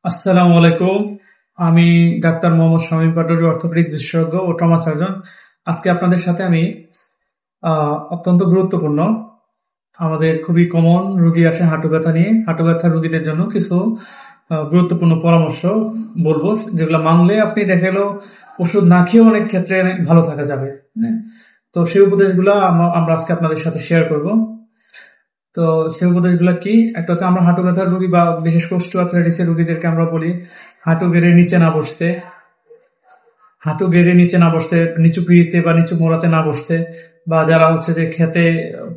আসসালামু আলাইকুম। আমি ডাক্তার মোহাম্মদ শামীম পাটোয়ারি, অর্থোপেডিক বিশেষজ্ঞ ও ট্রমা সার্জন। আজকে আপনাদের সাথে আমি অত্যন্ত গুরুত্বপূর্ণ, আমাদের খুবই কমন রোগী আসে হাঁটু ব্যথা নিয়ে। হাঁটু ব্যথা রোগীদের জন্য কিছু গুরুত্বপূর্ণ পরামর্শ বলবো, যেগুলো মানলে আপনি দেখা গেল ওষুধ না খেয়েও অনেক ক্ষেত্রে ভালো থাকা যাবে। হ্যাঁ, তো সেই উপদেশগুলো আমরা আজকে আপনাদের সাথে শেয়ার করব। তো সেই উপদেশগুলো কি? একটা হচ্ছে, আমরা হাঁটু ব্যথার রোগী বা বিশেষ করে অস্টিওআর্থ্রাইটিসের রোগীদেরকে আমরা বলি হাঁটু গেড়ে নিচে না বসতে, হাঁটু গেড়ে নিচে না বসতে, নিচু পিড়িতে বা নিচু মোড়াতে না বসতে, বা যারা হচ্ছে যে খেতে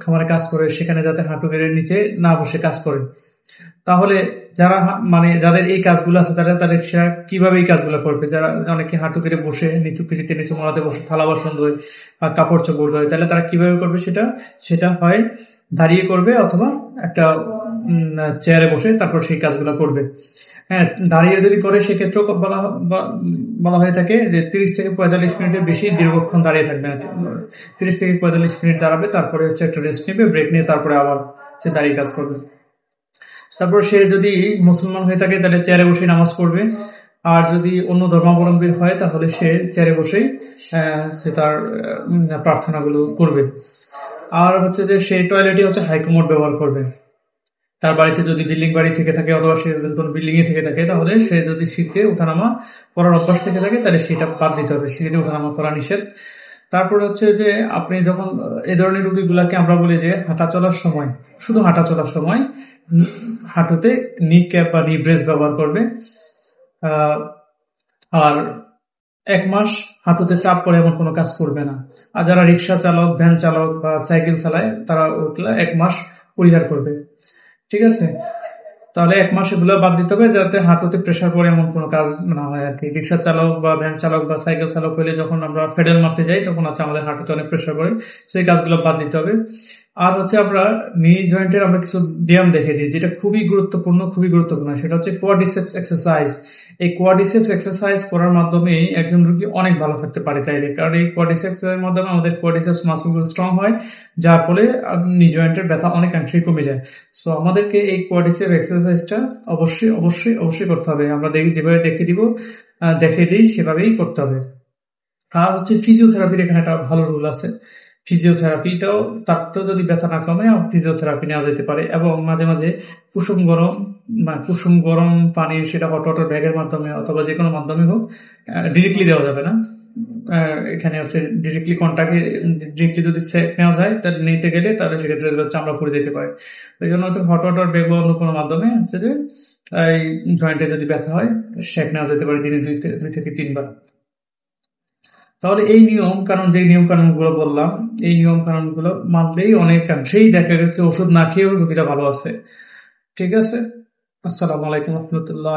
খামারে কাজ করে সেখানে যাতে হাঁটু গেড়ে নিচে না বসে কাজ করে। তাহলে যারা মানে যাদের এই কাজগুলো আছে তারা তাদের সেরা কিভাবে এই কাজগুলো করবে? যারা অনেকে হাঁটু গেড়ে বসে নিচু পিড়িতে নিচু মোড়াতে বসে থালা বাসন ধোয় বা কাপড় চোপড় ধোয়, তাহলে তারা কিভাবে করবে? সেটা সেটা হয় দাঁড়িয়ে করবে, অথবা একটা চেয়ারে বসে তারপর সেই কাজগুলো করবে। হ্যাঁ, দাঁড়িয়ে যদি করে সেক্ষেত্রেও বলা হয়ে থাকে যে 30 থেকে 45 মিনিটের বেশি দীর্ঘক্ষণ দাঁড়িয়ে থাকবে না। 30 থেকে 45 মিনিট দাঁড়াবে, তারপরে হচ্ছে একটা রেস্ট নেবে, ব্রেক নিয়ে তারপরে আবার সে দাঁড়িয়ে কাজ করবে। তারপর সে যদি মুসলমান হয়ে থাকে তাহলে চেয়ারে বসে নামাজ পড়বে, আর যদি অন্য ধর্মাবলম্বী হয় তাহলে সে চেয়ারে বসেই সে তার প্রার্থনাগুলো করবে। আর হচ্ছে যে সে টয়লেটে হচ্ছে হাইকমোড ব্যবহার করবে। তার বাড়িতে যদি বিল্ডিং বাড়ি থেকে থাকে অথবা সে কোনো বিল্ডিং এ থেকে থাকে, তাহলে সে যদি সিঁড়িতে ওঠানামা করার অভ্যাস থেকে থাকে তাহলে সেটা বাদ দিতে হবে, সিঁড়িতে ওঠানামা করা নিষেধ। তারপরে হচ্ছে যে আপনি যখন এই ধরনের রোগীগুলাকে আমরা বলি যে হাঁটা চলার সময়, শুধু হাঁটা চলার সময় হাঁটুতে নি ক্যাপ বা নি ব্রেস ব্যবহার করবে। আহ আর 1 মাস হাঁটুতে চাপ পড়ে এমন কোনো কাজ করবে না। আর যারা রিক্সা চালক, ভ্যান চালক বা সাইকেল চালায় তারা ওগুলা 1 মাস পরিহার করবে। ঠিক আছে? তাহলে 1 মাস এগুলো বাদ দিতে হবে, যাতে হাঁটুতে প্রেসার পড়ে এমন কোনো কাজ না হয় আর কি। রিক্সা চালক বা ভ্যান চালক বা সাইকেল চালক হলে যখন আমরা ফেডেল মারতে যাই তখন হচ্ছে আমাদের হাঁটুতে অনেক প্রেসার পড়ে, সেই কাজগুলো বাদ দিতে হবে। আর হচ্ছে আমরা নি জয়েন্টের আমরা কিছু ব্যায়াম দেখে দিই যেটা খুবই গুরুত্বপূর্ণ, খুবই গুরুত্বপূর্ণ। সেটা হচ্ছে কোয়াড্রিসেপস এক্সারসাইজ। এই কোয়াড্রিসেপস এক্সারসাইজ করার মাধ্যমে একজন রোগী অনেক ভালো থাকতে পারে চাইলে, কারণ এই কোয়াড্রিসেপস এর মাধ্যমে আমাদের কোয়াড্রিসেপস মাসলগুলো স্ট্রং হয়, যার ফলে নি জয়েন্টের ব্যথা অনেকাংশেই কমে যায়। সো আমাদেরকে এই কোয়াড্রিসেপস এক্সারসাইজটা অবশ্যই অবশ্যই অবশ্যই করতে হবে। আমরা যেভাবে দেখে দিই সেভাবেই করতে হবে। আর হচ্ছে ফিজিওথেরাপির এখানে একটা ভালো রুল আছে। ফিজিওথেরাপিটাও, তারতেও যদি ব্যথা না কমে ফিজিওথেরাপি নেওয়া যেতে পারে, এবং মাঝে মাঝে কুসুম গরম কুসুম গরম পানি, সেটা হট ওয়াটার ব্যাগের মাধ্যমে অথবা যে কোনো মাধ্যমে হোক, ডিরেক্টলি দেওয়া যাবে না। এখানে হচ্ছে ডিরেক্টলি কন্টাক্টে ডিরেক্টলি যদি সেক নেওয়া যায় তাহলে নিতে গেলে তাহলে সেক্ষেত্রে চামড়া পুড়ে যেতে পারে। এই জন্য হচ্ছে হট ওয়াটার ব্যাগ বা অন্য কোনো মাধ্যমে হচ্ছে যে এই জয়েন্টে যদি ব্যথা হয় সেক নেওয়া যেতে পারে দিনে 2 থেকে 3 বার। তাহলে এই নিয়ম কানুন, যে নিয়ম কানুন গুলো বললাম, এই নিয়ম কানুন গুলো মানলেই অনেকাংশেই দেখা গেছে ওষুধ না খেয়েও রোগীরা ভালো আছে। ঠিক আছে? আসসালামু আলাইকুম রহমতুল্লাহ।